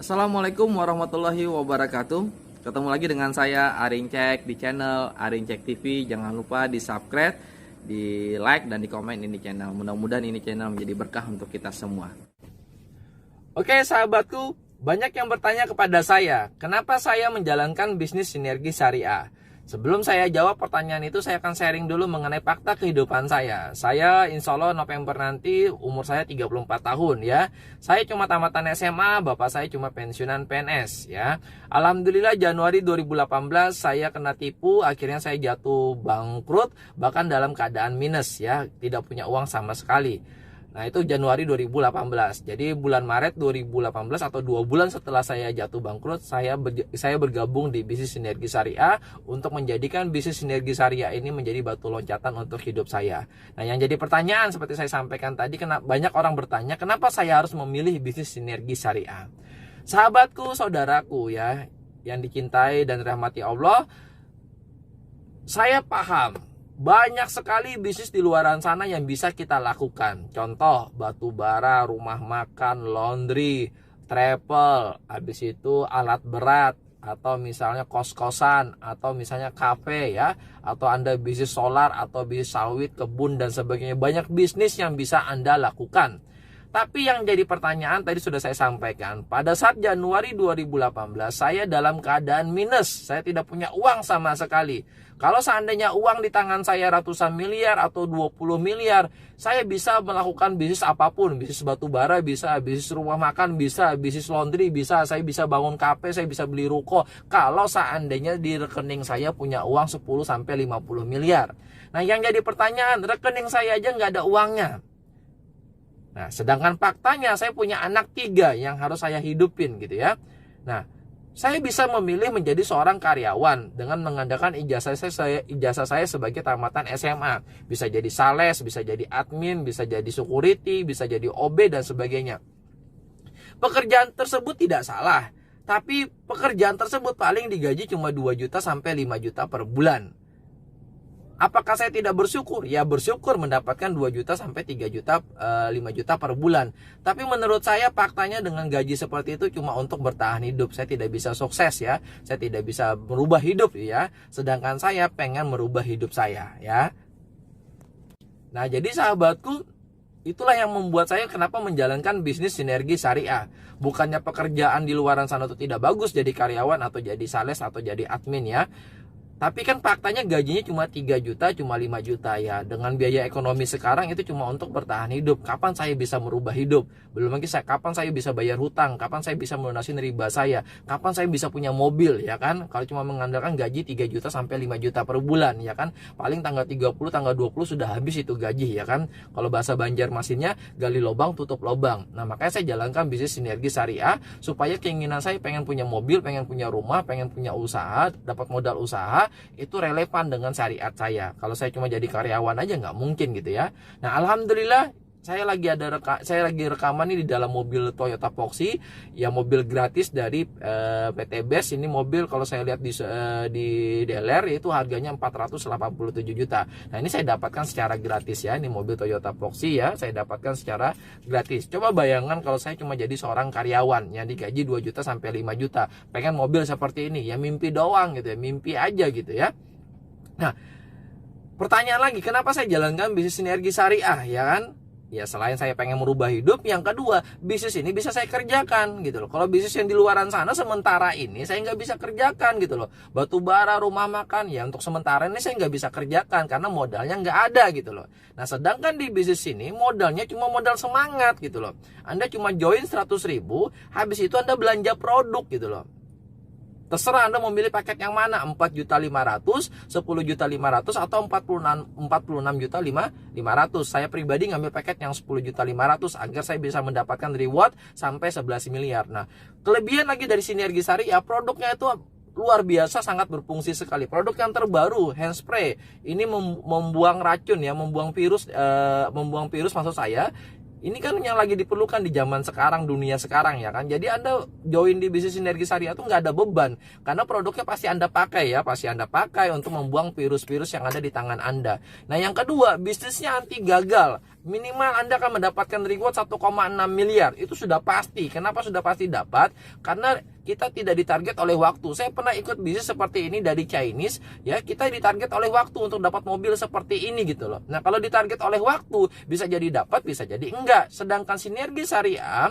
Assalamualaikum warahmatullahi wabarakatuh. Ketemu lagi dengan saya Aring Cek di channel Aring Cek TV. Jangan lupa di subscribe, di like dan di komen ini channel. Mudah-mudahan ini channel menjadi berkah untuk kita semua. Oke sahabatku, banyak yang bertanya kepada saya, kenapa saya menjalankan bisnis sinergi syariah? Sebelum saya jawab pertanyaan itu, saya akan sharing dulu mengenai fakta kehidupan saya. Saya insya Allah November nanti umur saya 34 tahun ya. Saya cuma tamatan SMA, bapak saya cuma pensiunan PNS ya. Alhamdulillah Januari 2018 saya kena tipu, akhirnya saya jatuh bangkrut, bahkan dalam keadaan minus ya, tidak punya uang sama sekali. Nah itu Januari 2018. Jadi bulan Maret 2018 atau 2 bulan setelah saya jatuh bangkrut, saya bergabung di bisnis sinergi syariah untuk menjadikan bisnis sinergi syariah ini menjadi batu loncatan untuk hidup saya. Nah yang jadi pertanyaan seperti saya sampaikan tadi, banyak orang bertanya kenapa saya harus memilih bisnis sinergi syariah. Sahabatku, saudaraku ya, yang dicintai dan dirahmati Allah, saya paham banyak sekali bisnis di luaran sana yang bisa kita lakukan. Contoh, batu bara, rumah makan, laundry, travel, habis itu alat berat, atau misalnya kos-kosan, atau misalnya kafe ya, atau Anda bisnis solar, atau bisnis sawit, kebun, dan sebagainya. Banyak bisnis yang bisa Anda lakukan. Tapi yang jadi pertanyaan tadi sudah saya sampaikan. Pada saat Januari 2018 saya dalam keadaan minus. Saya tidak punya uang sama sekali. Kalau seandainya uang di tangan saya ratusan miliar atau 20 miliar, saya bisa melakukan bisnis apapun. Bisnis batu bara bisa, bisnis rumah makan bisa, bisnis laundry bisa, saya bisa bangun kafe, saya bisa beli ruko. Kalau seandainya di rekening saya punya uang 10-50 miliar. Nah yang jadi pertanyaan, rekening saya aja nggak ada uangnya. Nah, sedangkan faktanya saya punya anak 3 yang harus saya hidupin gitu ya. Nah, saya bisa memilih menjadi seorang karyawan dengan mengandalkan ijazah saya sebagai tamatan SMA. Bisa jadi sales, bisa jadi admin, bisa jadi security, bisa jadi OB dan sebagainya. Pekerjaan tersebut tidak salah, tapi pekerjaan tersebut paling digaji cuma 2 juta sampai 5 juta per bulan. Apakah saya tidak bersyukur? Ya bersyukur mendapatkan 2 juta sampai 3 juta, 5 juta per bulan. Tapi menurut saya faktanya dengan gaji seperti itu cuma untuk bertahan hidup. Saya tidak bisa sukses ya. Saya tidak bisa merubah hidup ya. Sedangkan saya pengen merubah hidup saya ya. Nah jadi sahabatku, itulah yang membuat saya kenapa menjalankan bisnis sinergi syariah. Bukannya pekerjaan di luaran sana itu tidak bagus jadi karyawan atau jadi sales atau jadi admin ya. Tapi kan faktanya gajinya cuma 3 juta, cuma 5 juta ya. Dengan biaya ekonomi sekarang itu cuma untuk bertahan hidup. Kapan saya bisa merubah hidup? Belum lagi kapan saya bisa bayar hutang? Kapan saya bisa melunasi riba saya? Kapan saya bisa punya mobil ya kan? Kalau cuma mengandalkan gaji 3 juta sampai 5 juta per bulan ya kan? Paling tanggal 30, tanggal 20 sudah habis itu gaji ya kan? Kalau bahasa Banjarmasinnya, gali lobang tutup lobang. Nah makanya saya jalankan bisnis sinergi syariah supaya keinginan saya pengen punya mobil, pengen punya rumah, pengen punya usaha, dapat modal usaha, itu relevan dengan syariat saya. Kalau saya cuma jadi karyawan aja nggak mungkin gitu ya. Nah alhamdulillah saya lagi rekaman ini di dalam mobil Toyota Proxy ya, mobil gratis dari PT BES. Ini mobil kalau saya lihat di dealer itu harganya 487 juta. Nah ini saya dapatkan secara gratis ya. Ini mobil Toyota Proxy ya, saya dapatkan secara gratis. Coba bayangkan kalau saya cuma jadi seorang karyawan yang digaji 2 juta sampai 5 juta, pengen mobil seperti ini ya, mimpi doang gitu ya, mimpi aja gitu ya. Nah pertanyaan lagi, kenapa saya jalankan bisnis sinergi syariah ya kan? Ya selain saya pengen merubah hidup, yang kedua bisnis ini bisa saya kerjakan gitu loh. Kalau bisnis yang di luaran sana sementara ini saya nggak bisa kerjakan gitu loh. Batu bara, rumah makan ya untuk sementara ini saya nggak bisa kerjakan karena modalnya nggak ada gitu loh. Nah sedangkan di bisnis ini modalnya cuma modal semangat gitu loh. Anda cuma join 100 ribu, habis itu Anda belanja produk gitu loh. Terserah Anda memilih paket yang mana, 4.500.000, 10.500.000 atau 46.500.000. Saya pribadi ngambil paket yang 10.500.000 agar saya bisa mendapatkan reward sampai 11 miliar. Nah, kelebihan lagi dari sinergi syariah, produknya itu luar biasa, sangat berfungsi sekali. Produk yang terbaru, handspray, ini membuang racun ya, membuang virus maksud saya. Ini kan yang lagi diperlukan di zaman sekarang, dunia sekarang ya kan. Jadi Anda join di bisnis sinergi syariah itu nggak ada beban, karena produknya pasti Anda pakai ya, pasti Anda pakai untuk membuang virus-virus yang ada di tangan Anda. Nah yang kedua, bisnisnya anti gagal. Minimal Anda akan mendapatkan reward 1,6 miliar. Itu sudah pasti. Kenapa sudah pasti dapat? Karena kita tidak ditarget oleh waktu. Saya pernah ikut bisnis seperti ini dari Chinese, ya, kita ditarget oleh waktu untuk dapat mobil seperti ini gitu loh. Nah, kalau ditarget oleh waktu, bisa jadi dapat, bisa jadi enggak. Sedangkan sinergi syariah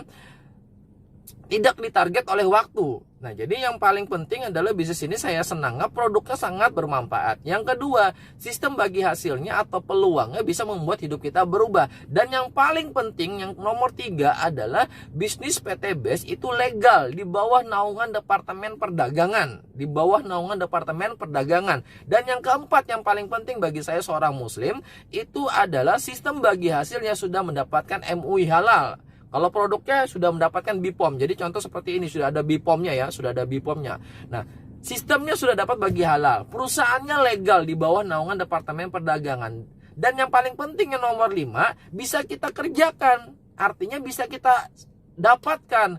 tidak ditarget oleh waktu. Nah, jadi yang paling penting adalah bisnis ini saya senang, produknya sangat bermanfaat. Yang kedua, sistem bagi hasilnya atau peluangnya bisa membuat hidup kita berubah. Dan yang paling penting, yang nomor 3 adalah bisnis PT BES itu legal di bawah naungan Departemen Perdagangan. Di bawah naungan Departemen Perdagangan. Dan yang keempat, yang paling penting bagi saya seorang muslim, itu adalah sistem bagi hasilnya sudah mendapatkan MUI halal. Kalau produknya sudah mendapatkan BPOM, jadi contoh seperti ini, sudah ada BPOM-nya ya, sudah ada BPOM-nya. Nah, sistemnya sudah dapat bagi halal, perusahaannya legal di bawah naungan Departemen Perdagangan. Dan yang paling penting yang nomor 5, bisa kita kerjakan, artinya bisa kita dapatkan.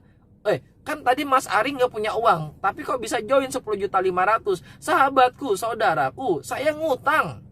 Kan tadi Mas Ari nggak punya uang, tapi kok bisa join 10.500.000? Sahabatku, saudaraku, saya ngutang.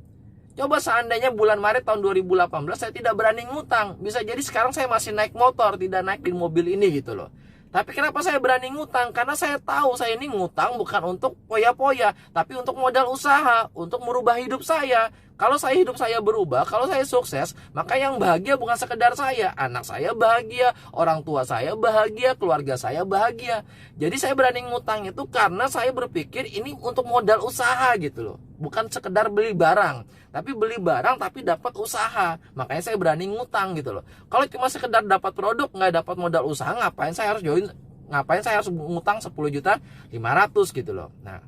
Coba seandainya bulan Maret tahun 2018 saya tidak berani ngutang, bisa jadi sekarang saya masih naik motor, tidak naik di mobil ini gitu loh. Tapi kenapa saya berani ngutang? Karena saya tahu saya ini ngutang bukan untuk poya-poya, tapi untuk modal usaha, untuk merubah hidup saya. Kalau hidup saya berubah, kalau saya sukses, maka yang bahagia bukan sekedar saya, anak saya bahagia, orang tua saya bahagia, keluarga saya bahagia. Jadi saya berani ngutang itu karena saya berpikir ini untuk modal usaha gitu loh. Bukan sekedar beli barang, tapi beli barang tapi dapat usaha. Makanya saya berani ngutang gitu loh. Kalau cuma sekedar dapat produk, nggak dapat modal usaha, ngapain saya harus join? Ngapain saya harus ngutang 10.500.000 gitu loh. Nah,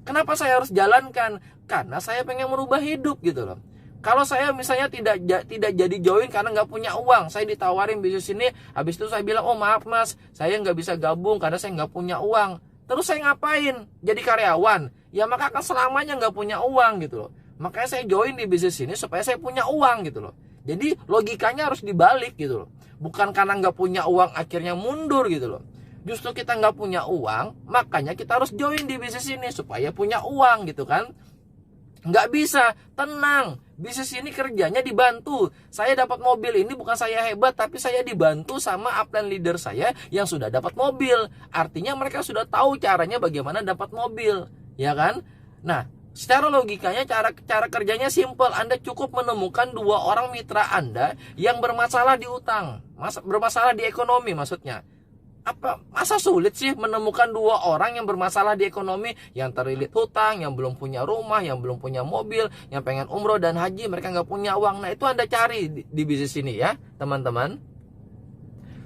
kenapa saya harus jalankan? Karena saya pengen merubah hidup gitu loh. Kalau saya misalnya tidak jadi join karena nggak punya uang, saya ditawarin bisnis ini, habis itu saya bilang, oh maaf mas, saya nggak bisa gabung karena saya nggak punya uang. Terus saya ngapain? Jadi karyawan? Ya maka akan selamanya nggak punya uang gitu loh. Makanya saya join di bisnis ini supaya saya punya uang gitu loh. Jadi logikanya harus dibalik gitu loh. Bukan karena nggak punya uang akhirnya mundur gitu loh. Justru kita nggak punya uang, makanya kita harus join di bisnis ini supaya punya uang gitu kan. Nggak bisa, tenang. Bisnis ini kerjanya dibantu. Saya dapat mobil ini bukan saya hebat, tapi saya dibantu sama upline leader saya yang sudah dapat mobil. Artinya mereka sudah tahu caranya bagaimana dapat mobil, ya kan? Nah, secara logikanya cara kerjanya simple. Anda cukup menemukan 2 orang mitra Anda yang bermasalah di utang, bermasalah di ekonomi maksudnya. Masa sulit sih menemukan 2 orang yang bermasalah di ekonomi, yang terlilit hutang, yang belum punya rumah, yang belum punya mobil, yang pengen umroh dan haji, mereka nggak punya uang. Nah itu Anda cari di bisnis ini ya teman-teman,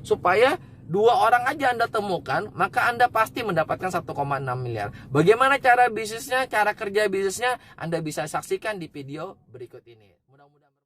supaya 2 orang aja Anda temukan, maka Anda pasti mendapatkan 1,6 miliar. Bagaimana cara bisnisnya, cara kerja bisnisnya, Anda bisa saksikan di video berikut ini. Mudah-mudahan